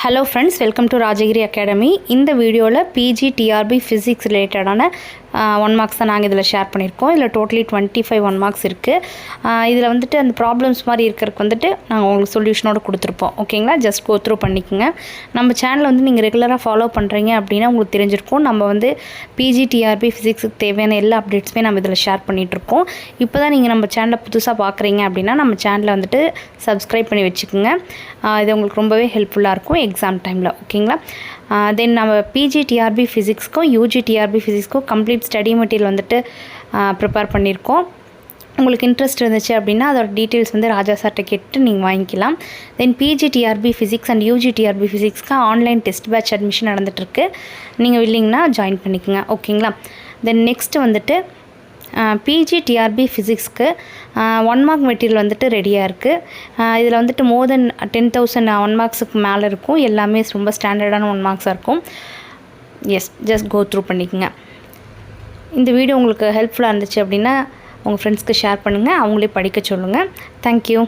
Hello friends, welcome to Rajagiri Academy. இந்த வீடியோல PG TRB physics ரிலேட்டடான 1 மார்க்ஸ் தான் நாங்கள் இதில் ஷேர் பண்ணியிருக்கோம். இதில் டோட்டலி 25 1 மார்க்ஸ் இருக்குது. இதில் வந்துட்டு அந்த ப்ராப்ளம்ஸ் மாதிரி இருக்கிறதுக்கு வந்துட்டு நாங்கள் உங்களுக்கு சொல்யூஷனோடு கொடுத்துருப்போம். ஓகேங்களா, ஜஸ்ட் கோ த்ரூ பண்ணிக்கோங்க. நம்ம சேனல் வந்து நீங்கள் ரெகுலராக ஃபாலோ பண்ணுறீங்க அப்படின்னா உங்களுக்கு தெரிஞ்சிருக்கும். நம்ம வந்து PG TRB ஃபிசிக்ஸுக்கு தேவையான எல்லா அப்டேட்ஸுமே நம்ம இதில் ஷேர் பண்ணிகிட்ருக்கோம். இப்போ தான் நீங்கள் நம்ம சேனலை புதுசாக பார்க்குறீங்க அப்படின்னா நம்ம சேனலை வந்துட்டு சப்ஸ்கிரைப் பண்ணி வச்சுக்கோங்க. இது உங்களுக்கு ரொம்பவே ஹெல்ப்ஃபுல்லாக இருக்கும் எக்ஸாம் டைமில். ஓகேங்களா, தென் நம்ம பிஜி டிஆர்பி ஃபிசிக்ஸ்க்கும் யூஜி டிஆர்பி ஃபிசிக்ஸ்க்கும் கம்ப்ளீட் ஸ்டடி மெட்டீரியல் வந்துட்டு ப்ரிப்பேர் பண்ணியிருக்கோம். உங்களுக்கு இன்ட்ரெஸ்ட் இருந்துச்சு அப்படின்னா அதோட டீட்டெயில்ஸ் வந்து ராஜா சார்கிட்ட கேட்டு நீங்கள் வாங்கிக்கலாம். Then PG TRB physics and UG TRB ஃபிசிக்ஸ்க்கு ஆன்லைன் டெஸ்ட் பேட்ச் அட்மிஷன் நடந்துகிட்ருக்கு. நீங்கள் இல்லைங்கன்னா ஜாயின் பண்ணிக்கோங்க. ஓகேங்களா, தென் நெக்ஸ்ட்டு வந்துட்டு பிஜி டிஆர்பி ஃபிசிக்ஸ்க்கு 1 மார்க் மெட்டீரியல் வந்துட்டு ரெடியாக இருக்குது. இதில் வந்துட்டு மோர் தென் 10,000 1 மார்க்ஸுக்கு மேலே இருக்கும். எல்லாமே ரொம்ப ஸ்டாண்டர்டான 1 மார்க்ஸாக இருக்கும். எஸ், ஜஸ்ட் கோ த்ரூ பண்ணிக்கோங்க. இந்த வீடியோ உங்களுக்கு ஹெல்ப்ஃபுல்லாக இருந்துச்சு அப்படின்னா உங்கள் ஃப்ரெண்ட்ஸ்க்கு ஷேர் பண்ணுங்கள், அவங்களே படிக்க சொல்லுங்கள். தேங்க்யூ.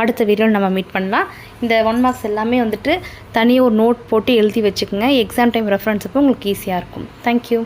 அடுத்த வீடியோவில் நம்ம மீட் பண்ணலாம். இந்த 1 மார்க்ஸ் எல்லாமே வந்துட்டு தனியாக ஒரு நோட் போட்டு எழுதி வச்சுக்கோங்க. எக்ஸாம் டைம் ரெஃபரன்ஸுக்கு உங்களுக்கு ஈஸியாக இருக்கும். தேங்க்யூ.